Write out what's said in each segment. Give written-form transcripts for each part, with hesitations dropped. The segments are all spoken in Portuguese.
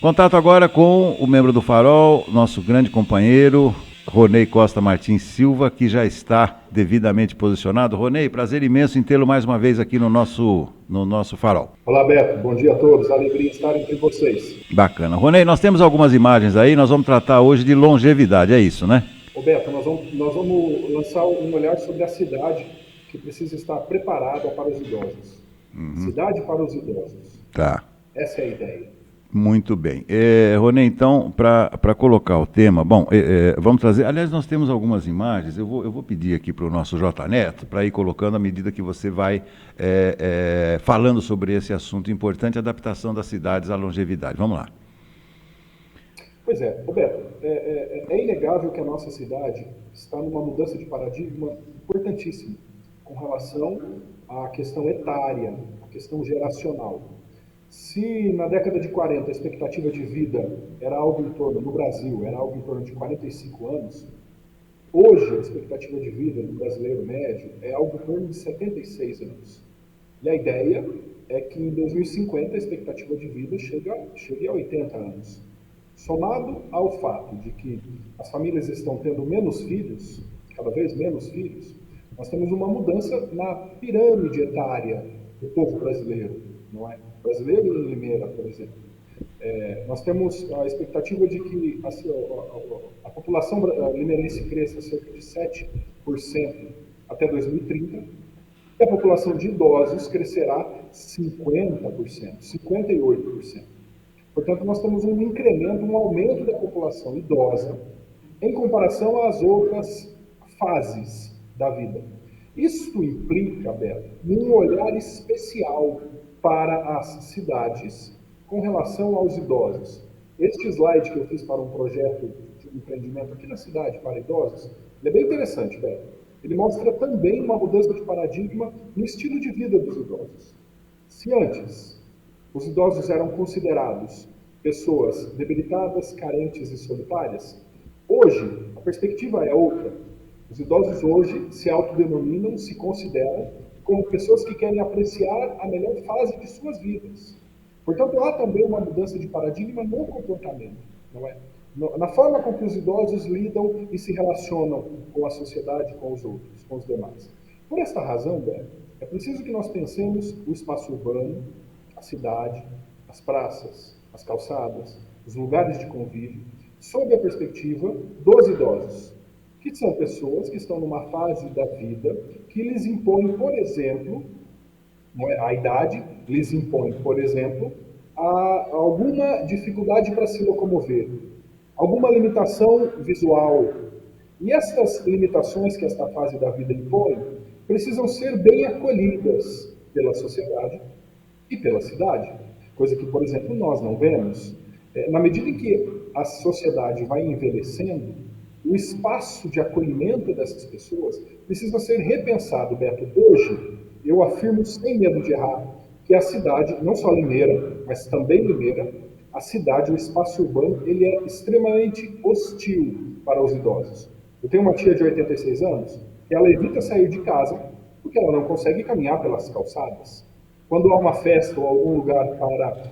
Contato agora com o membro do Farol, nosso grande companheiro, Ronei Costa Martins Silva, que já está devidamente posicionado. Ronei, prazer imenso em tê-lo mais uma vez aqui no nosso Farol. Olá, Beto. Bom dia a todos. Alegria estar entre vocês. Bacana. Ronei, nós temos algumas imagens aí, nós vamos tratar hoje de longevidade, é isso, né? Ô, Beto, nós vamos lançar um olhar sobre a cidade que precisa estar preparada para os idosos. Cidade para os idosos. Tá. Essa é a ideia. Muito bem. Ronei, então, para colocar o tema, bom, vamos trazer. Aliás, nós temos algumas imagens, eu vou pedir aqui para o nosso J Neto, para ir colocando à medida que você vai falando sobre esse assunto importante, adaptação das cidades à longevidade. Vamos lá. Pois é, Roberto, é inegável que a nossa cidade está numa mudança de paradigma importantíssima com relação à questão etária, à questão geracional. Se na década de 40 a expectativa de vida era algo em torno, no Brasil, era algo em torno de 45 anos, hoje a expectativa de vida do brasileiro médio é algo em torno de 76 anos. E a ideia é que em 2050 a expectativa de vida chegue a 80 anos. Somado ao fato de que as famílias estão tendo menos filhos, cada vez menos filhos, nós temos uma mudança na pirâmide etária do povo brasileiro, não é? Brasileiro e em Limeira, por exemplo. Nós temos a expectativa de que a população limeirense cresça cerca de 7% até 2030, e a população de idosos crescerá 50%, 58%. Portanto, nós temos um incremento, um aumento da população idosa em comparação às outras fases da vida. Isso implica, Beto, um olhar especial para as cidades com relação aos idosos. Este slide que eu fiz para um projeto de um empreendimento aqui na cidade para idosos, ele é bem interessante, Beto. Ele mostra também uma mudança de paradigma no estilo de vida dos idosos. Se antes os idosos eram considerados pessoas debilitadas, carentes e solitárias, hoje a perspectiva é outra. Os idosos hoje se autodenominam, se consideram como pessoas que querem apreciar a melhor fase de suas vidas. Portanto, há também uma mudança de paradigma no comportamento, não é? Na forma com que os idosos lidam e se relacionam com a sociedade, com os outros, com os demais. Por esta razão, Beto, é preciso que nós pensemos o espaço urbano, a cidade, as praças, as calçadas, os lugares de convívio, sob a perspectiva dos idosos, que são pessoas que estão numa fase da vida que lhes impõe, por exemplo, a idade lhes impõe, por exemplo, alguma dificuldade para se locomover, alguma limitação visual. E estas limitações que esta fase da vida impõe precisam ser bem acolhidas pela sociedade e pela cidade, coisa que, por exemplo, nós não vemos. Na medida em que a sociedade vai envelhecendo, o espaço de acolhimento dessas pessoas precisa ser repensado, Beto. Hoje, eu afirmo sem medo de errar, que a cidade, não só Limeira, mas também Limeira, a cidade, o espaço urbano, ele é extremamente hostil para os idosos. Eu tenho uma tia de 86 anos, que ela evita sair de casa porque ela não consegue caminhar pelas calçadas. Quando há uma festa ou algum lugar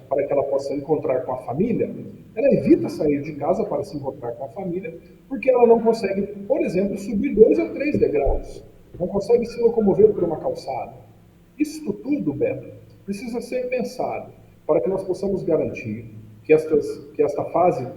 para que ela possa encontrar com a família, ela evita sair de casa para se encontrar com a família, porque ela não consegue, por exemplo, subir 2 ou 3 degraus. Não consegue se locomover por uma calçada. Isso tudo, Beto, precisa ser pensado para que nós possamos garantir que esta fase,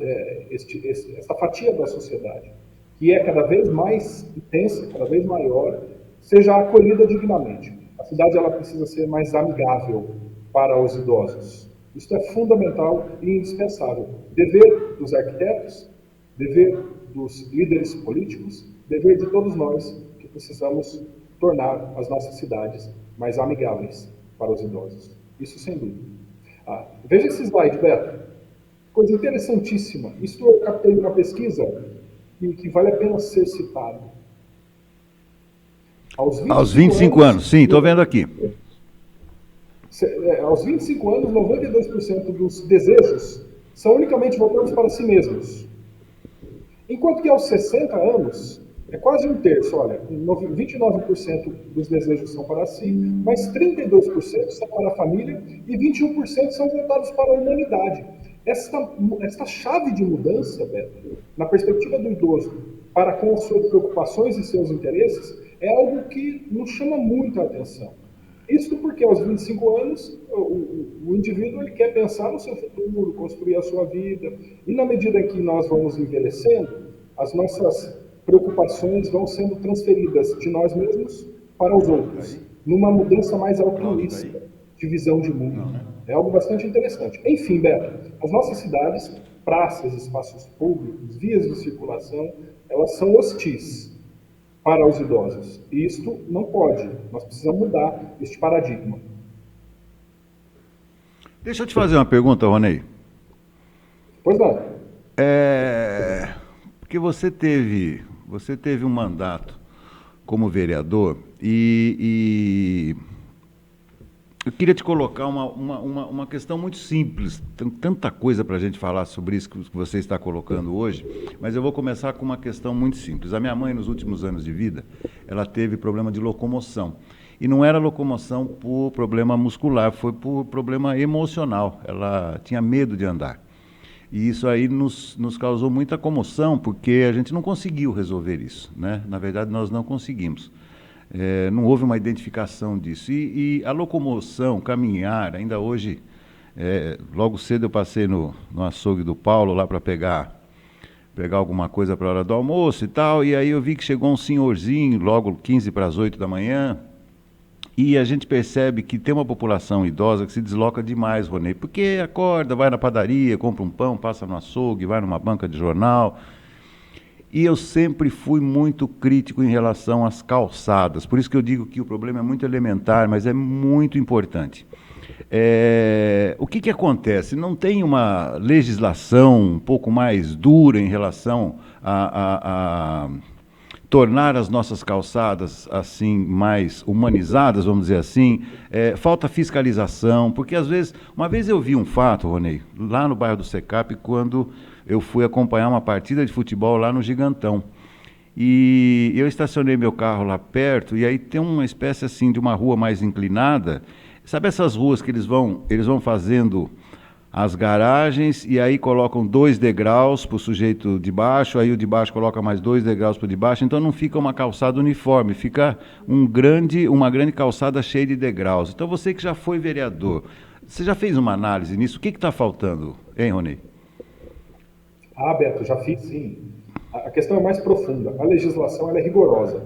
esta fatia da sociedade, que é cada vez mais intensa, cada vez maior, seja acolhida dignamente. A cidade ela precisa ser mais amigável para os idosos. Isso é fundamental e indispensável. Dever dos arquitetos, dever dos líderes políticos, dever de todos nós que precisamos tornar as nossas cidades mais amigáveis para os idosos. Isso sem dúvida. Veja esse slide, Beto. Coisa interessantíssima. Isso eu captei numa pesquisa que vale a pena ser citado. Aos 25 anos, sim, estou vendo aqui. Aos 25 anos, 92% dos desejos são unicamente voltados para si mesmos. Enquanto que aos 60 anos, é quase um terço, olha, 29% dos desejos são para si, mas 32% são para a família e 21% são voltados para a humanidade. esta chave de mudança, Beto, na perspectiva do idoso, para com as suas preocupações e seus interesses, é algo que nos chama muito a atenção. Isso porque aos 25 anos o indivíduo ele quer pensar no seu futuro, construir a sua vida, e na medida em que nós vamos envelhecendo, as nossas preocupações vão sendo transferidas de nós mesmos para os outros, numa mudança mais altruísta de visão de mundo. É algo bastante interessante. Enfim, Beto, as nossas cidades, praças, espaços públicos, vias de circulação, elas são hostis para os idosos. E isto não pode. Nós precisamos mudar este paradigma. Deixa eu te fazer uma pergunta, Ronei. Pois não. Porque você teve um mandato como vereador e eu queria te colocar uma questão muito simples. Tem tanta coisa para a gente falar sobre isso que você está colocando hoje, mas eu vou começar com uma questão muito simples. A minha mãe, nos últimos anos de vida, ela teve problema de locomoção. E não era locomoção por problema muscular, foi por problema emocional. Ela tinha medo de andar. E isso aí nos causou muita comoção, porque a gente não conseguiu resolver isso, né? Na verdade, nós não conseguimos. Não houve uma identificação disso. E a locomoção, caminhar, ainda hoje, logo cedo eu passei no açougue do Paulo lá para pegar alguma coisa para a hora do almoço e tal, e aí eu vi que chegou um senhorzinho, logo 15 para as 8 da manhã, e a gente percebe que tem uma população idosa que se desloca demais, Ronei, porque acorda, vai na padaria, compra um pão, passa no açougue, vai numa banca de jornal. E eu sempre fui muito crítico em relação às calçadas. Por isso que eu digo que o problema é muito elementar, mas é muito importante. O que acontece? Não tem uma legislação um pouco mais dura em relação a tornar as nossas calçadas assim mais humanizadas, vamos dizer assim. Falta fiscalização, porque às vezes, uma vez eu vi um fato, Ronei, lá no bairro do Secap, quando eu fui acompanhar uma partida de futebol lá no Gigantão. E eu estacionei meu carro lá perto, e aí tem uma espécie assim de uma rua mais inclinada. Sabe essas ruas que eles vão fazendo as garagens e aí colocam 2 degraus para o sujeito de baixo, aí o de baixo coloca mais 2 degraus para o de baixo, então não fica uma calçada uniforme, fica uma grande calçada cheia de degraus. Então você que já foi vereador, você já fez uma análise nisso? O que está faltando, hein, Rony? Beto, já fiz sim. A questão é mais profunda. A legislação ela é rigorosa.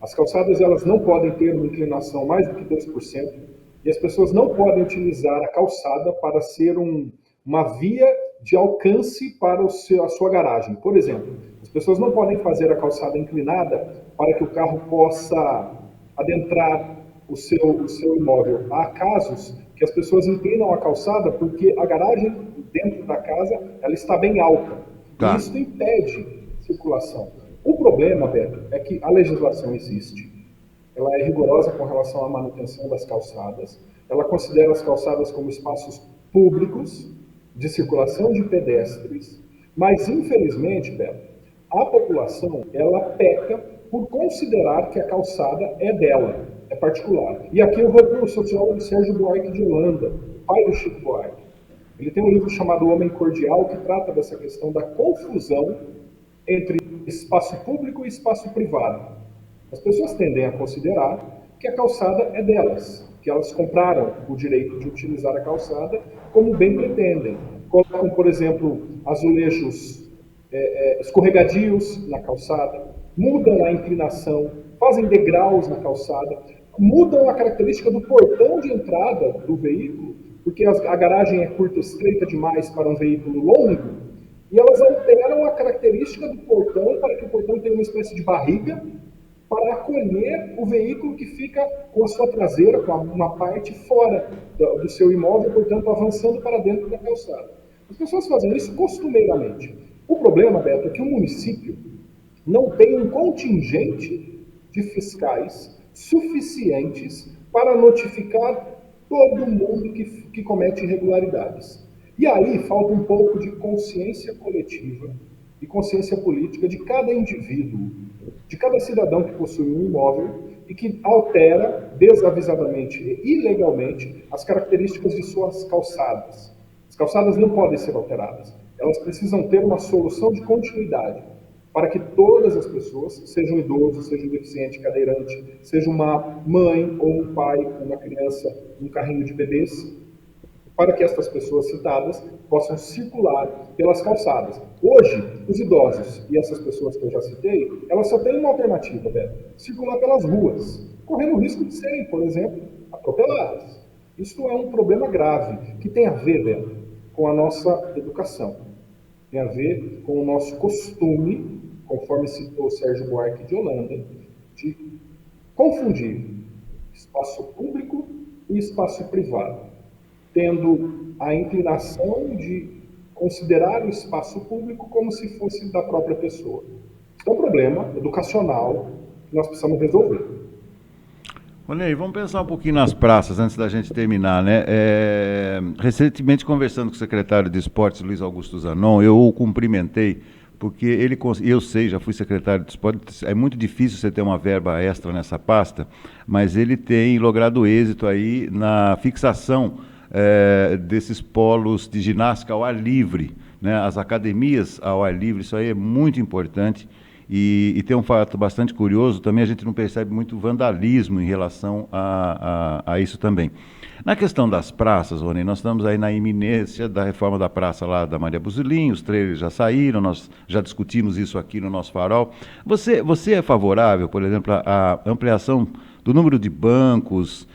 As calçadas elas não podem ter uma inclinação mais do que 2%, e as pessoas não podem utilizar a calçada para ser uma via de alcance para a sua garagem. Por exemplo, as pessoas não podem fazer a calçada inclinada para que o carro possa adentrar o seu imóvel. Há casos que as pessoas inclinam a calçada porque a garagem dentro da casa ela está bem alta. Tá. E isso impede circulação. O problema, Beto, é que a legislação existe, ela é rigorosa com relação à manutenção das calçadas, ela considera as calçadas como espaços públicos de circulação de pedestres, mas infelizmente, Beto, a população ela peca por considerar que a calçada é dela, é particular. E aqui eu vou para o sociólogo Sérgio Buarque de Holanda, pai do Chico Buarque. Ele tem um livro chamado Homem Cordial, que trata dessa questão da confusão entre espaço público e espaço privado. As pessoas tendem a considerar que a calçada é delas, que elas compraram o direito de utilizar a calçada como bem pretendem. Colocam, por exemplo, azulejos escorregadios na calçada, mudam a inclinação, fazem degraus na calçada, mudam a característica do portão de entrada do veículo, porque a garagem é curta, estreita demais para um veículo longo, e elas alteram a característica do portão para que o portão tenha uma espécie de barriga para acolher o veículo que fica com a sua traseira, com uma parte fora do seu imóvel, portanto, avançando para dentro da calçada. As pessoas fazem isso costumeiramente. O problema, Beto, é que o município não tem um contingente de fiscais suficientes para notificar todo mundo que comete irregularidades. E aí falta um pouco de consciência coletiva e consciência política de cada indivíduo, de cada cidadão que possui um imóvel e que altera desavisadamente e ilegalmente as características de suas calçadas. As calçadas não podem ser alteradas. Elas precisam ter uma solução de continuidade para que todas as pessoas, sejam idosos, seja um deficiente, cadeirante, seja uma mãe ou um pai com uma criança num carrinho de bebês, para que estas pessoas citadas possam circular pelas calçadas. Hoje, os idosos e essas pessoas que eu já citei, elas só têm uma alternativa, Beto: circular pelas ruas, correndo o risco de serem, por exemplo, atropeladas. Isso é um problema grave, que tem a ver, Beto, com a nossa educação. Tem a ver com o nosso costume, conforme citou Sérgio Buarque de Holanda, de confundir espaço público e espaço privado, tendo a inclinação de considerar o espaço público como se fosse da própria pessoa. Isso é um problema educacional que nós precisamos resolver. Ronei, vamos pensar um pouquinho nas praças antes da gente terminar, né? Recentemente, conversando com o secretário de Esportes, Luiz Augusto Zanon, eu o cumprimentei, porque eu sei, já fui secretário de Esportes, é muito difícil você ter uma verba extra nessa pasta, mas ele tem logrado êxito aí na fixação desses polos de ginástica ao ar livre, né? As academias ao ar livre, isso aí é muito importante. E tem um fato bastante curioso, também a gente não percebe muito vandalismo em relação a isso também. Na questão das praças, Rony, nós estamos aí na iminência da reforma da praça lá da Maria Buzilim, os trailers já saíram, nós já discutimos isso aqui no nosso farol. Você é favorável, por exemplo, à ampliação do número de bancos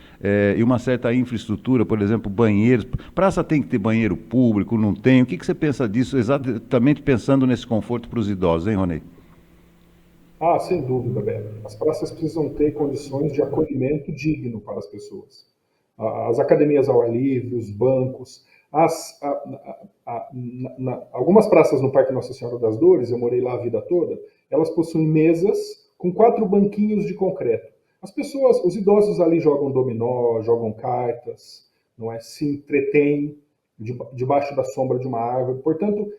e uma certa infraestrutura, por exemplo, banheiros? Praça tem que ter banheiro público, não tem? O que você pensa disso, exatamente pensando nesse conforto para os idosos, hein, Rony? Sem dúvida, Beto. As praças precisam ter condições de acolhimento digno para as pessoas. As academias ao ar livre, os bancos, algumas praças no Parque Nossa Senhora das Dores, eu morei lá a vida toda, elas possuem mesas com 4 banquinhos de concreto. As pessoas, os idosos ali jogam dominó, jogam cartas, não é? Se entretêm debaixo da sombra de uma árvore. Portanto,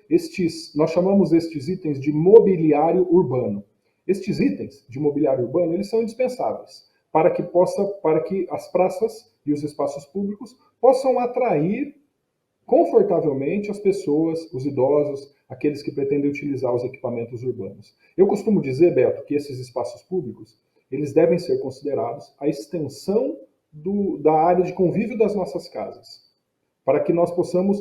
nós chamamos estes itens de mobiliário urbano. Estes itens de mobiliário urbano, eles são indispensáveis para que as praças e os espaços públicos possam atrair confortavelmente as pessoas, os idosos, aqueles que pretendem utilizar os equipamentos urbanos. Eu costumo dizer, Beto, que esses espaços públicos, eles devem ser considerados a extensão da área de convívio das nossas casas, para que nós possamos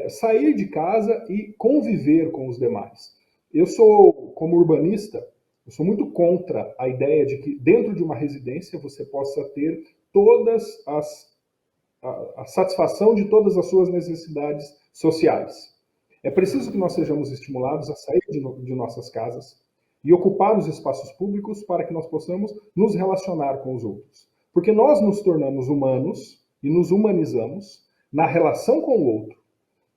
sair de casa e conviver com os demais. Eu sou, como urbanista, eu sou muito contra a ideia de que dentro de uma residência você possa ter a satisfação de todas as suas necessidades sociais. É preciso que nós sejamos estimulados a sair de nossas casas e ocupar os espaços públicos para que nós possamos nos relacionar com os outros. Porque nós nos tornamos humanos e nos humanizamos na relação com o outro.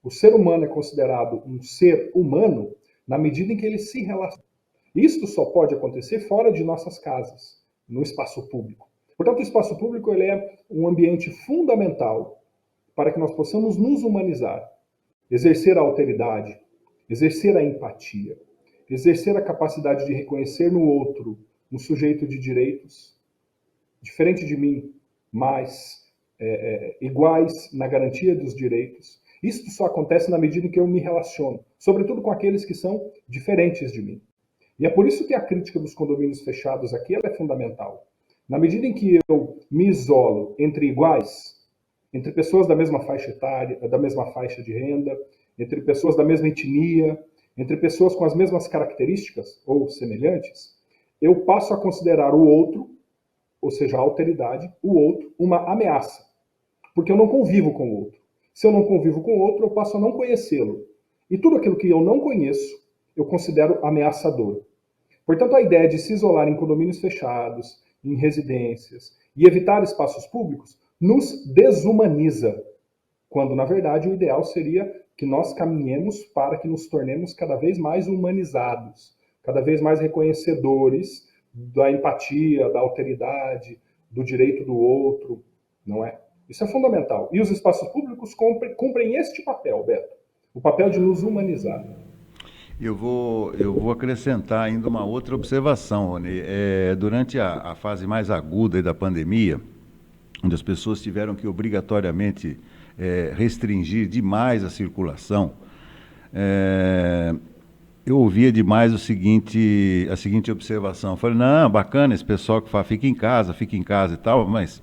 O ser humano é considerado um ser humano na medida em que ele se relaciona. Isto só pode acontecer fora de nossas casas, no espaço público. Portanto, o espaço público ele é um ambiente fundamental para que nós possamos nos humanizar, exercer a alteridade, exercer a empatia, exercer a capacidade de reconhecer no outro um sujeito de direitos, diferente de mim, mas iguais na garantia dos direitos. Isto só acontece na medida em que eu me relaciono, sobretudo com aqueles que são diferentes de mim. E é por isso que a crítica dos condomínios fechados aqui ela é fundamental. Na medida em que eu me isolo entre iguais, entre pessoas da mesma faixa etária, da mesma faixa de renda, entre pessoas da mesma etnia, entre pessoas com as mesmas características ou semelhantes, eu passo a considerar o outro, ou seja, a alteridade, o outro, uma ameaça. Porque eu não convivo com o outro. Se eu não convivo com o outro, eu passo a não conhecê-lo. E tudo aquilo que eu não conheço, eu considero ameaçador. Portanto, a ideia de se isolar em condomínios fechados, em residências, e evitar espaços públicos, nos desumaniza, quando, na verdade, o ideal seria que nós caminhemos para que nos tornemos cada vez mais humanizados, cada vez mais reconhecedores da empatia, da alteridade, do direito do outro, não é? Isso é fundamental. E os espaços públicos cumprem este papel, Beto, o papel de nos humanizar. Eu vou acrescentar ainda uma outra observação, Rony. Durante a fase mais aguda da pandemia, onde as pessoas tiveram que obrigatoriamente restringir demais a circulação, eu ouvia demais a seguinte observação. Eu falei, não, bacana esse pessoal que fala, fica em casa e tal, mas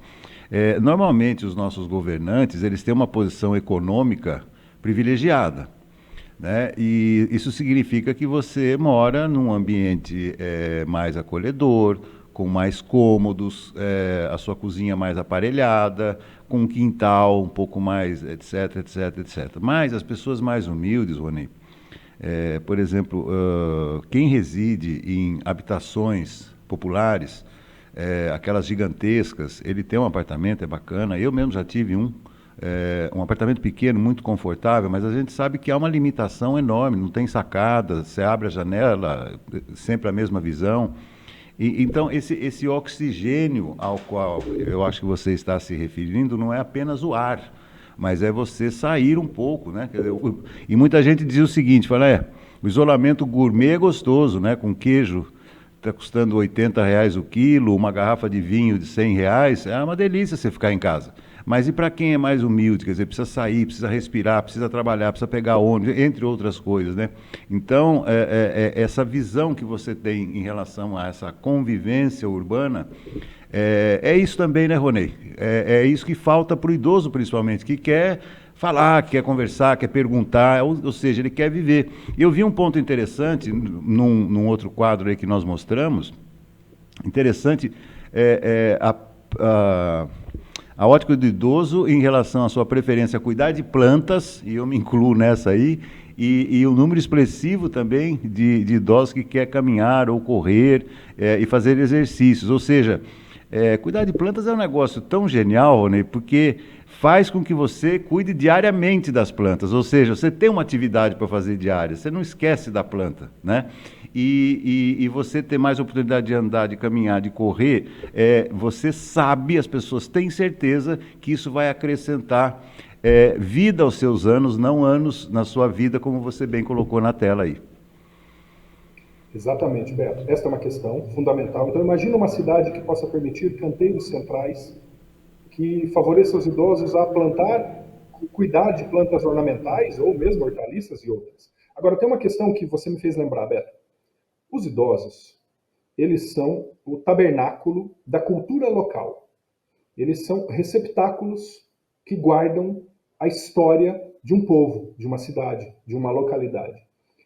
normalmente os nossos governantes, eles têm uma posição econômica privilegiada, né? E isso significa que você mora num ambiente mais acolhedor, com mais cômodos, a sua cozinha mais aparelhada, com um quintal um pouco mais, etc, etc, etc. Mas as pessoas mais humildes, Rony, por exemplo, quem reside em habitações populares, aquelas gigantescas, ele tem um apartamento, é bacana, eu mesmo já tive um apartamento pequeno, muito confortável, mas a gente sabe que há uma limitação enorme, não tem sacada, você abre a janela, sempre a mesma visão. Então, esse oxigênio ao qual eu acho que você está se referindo não é apenas o ar, mas é você sair um pouco, né? E muita gente diz o seguinte, fala, o isolamento gourmet é gostoso, né? Com queijo está custando R$ 80 o quilo, uma garrafa de vinho de R$ 100, é uma delícia você ficar em casa. Mas e para quem é mais humilde, quer dizer, precisa sair, precisa respirar, precisa trabalhar, precisa pegar ônibus, entre outras coisas, né? Então, essa visão que você tem em relação a essa convivência urbana, é isso também, né, Ronei? É isso que falta para o idoso, principalmente, que quer falar, quer conversar, quer perguntar, ou seja, ele quer viver. E eu vi um ponto interessante, num outro quadro aí que nós mostramos, interessante, a ótica do idoso em relação à sua preferência a cuidar de plantas, e eu me incluo nessa aí, e o número expressivo também de idosos que quer caminhar ou correr e fazer exercícios. Ou seja, cuidar de plantas é um negócio tão genial, Rony, porque faz com que você cuide diariamente das plantas, ou seja, você tem uma atividade para fazer diária, você não esquece da planta, né? E você ter mais oportunidade de andar, de caminhar, de correr, você sabe, as pessoas têm certeza que isso vai acrescentar vida aos seus anos, não anos na sua vida, como você bem colocou na tela aí. Exatamente, Beto. Esta é uma questão fundamental. Então, imagina uma cidade que possa permitir canteiros centrais que favoreçam os idosos a plantar, cuidar de plantas ornamentais ou mesmo hortaliças e outras. Agora, tem uma questão que você me fez lembrar, Beto. Os idosos, eles são o tabernáculo da cultura local. Eles são receptáculos que guardam a história de um povo, de uma cidade, de uma localidade.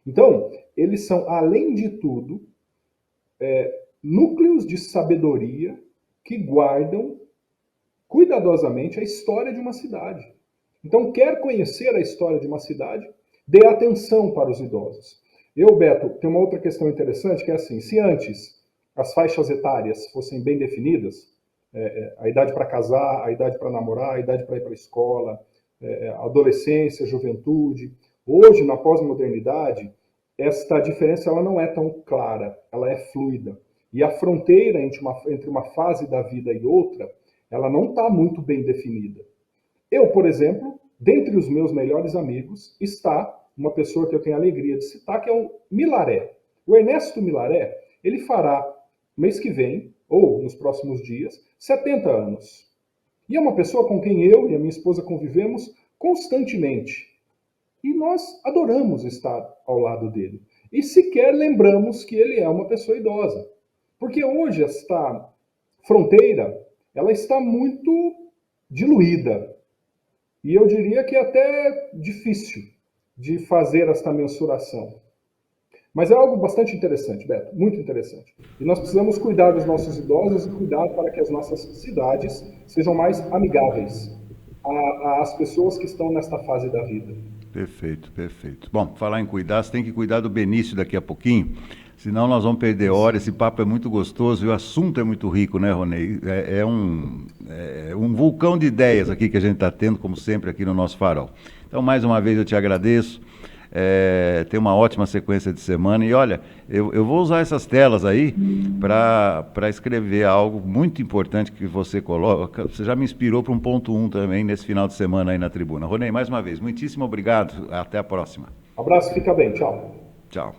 Então, eles são, além de tudo, núcleos de sabedoria que guardam cuidadosamente a história de uma cidade. Então, quer conhecer a história de uma cidade, dê atenção para os idosos. Beto, tem uma outra questão interessante, que é assim, se antes as faixas etárias fossem bem definidas, a idade para casar, a idade para namorar, a idade para ir para a escola, adolescência, juventude, hoje, na pós-modernidade, esta diferença ela não é tão clara, ela é fluida. E a fronteira entre uma fase da vida e outra, ela não está muito bem definida. Eu, por exemplo, dentre os meus melhores amigos, está uma pessoa que eu tenho a alegria de citar, que é o Milaré. O Ernesto Milaré, ele fará, mês que vem, ou nos próximos dias, 70 anos. E é uma pessoa com quem eu e a minha esposa convivemos constantemente. E nós adoramos estar ao lado dele. E sequer lembramos que ele é uma pessoa idosa. Porque hoje esta fronteira, ela está muito diluída. E eu diria que é até difícil de fazer esta mensuração. Mas é algo bastante interessante, Beto, muito interessante. E nós precisamos cuidar dos nossos idosos e cuidar para que as nossas cidades sejam mais amigáveis às pessoas que estão nesta fase da vida. Perfeito, perfeito. Bom, falar em cuidar, você tem que cuidar do Benício daqui a pouquinho, senão nós vamos perder hora. Esse papo é muito gostoso e o assunto é muito rico, né, Ronei? É um vulcão de ideias aqui que a gente está tendo, como sempre, aqui no nosso Farol. Então, mais uma vez, eu te agradeço. Tenha uma ótima sequência de semana. E olha, eu vou usar essas telas aí para escrever algo muito importante que você coloca. Você já me inspirou para um ponto 1 também nesse final de semana aí na tribuna. Ronei, mais uma vez, muitíssimo obrigado. Até a próxima. Abraço, fica bem. Tchau. Tchau.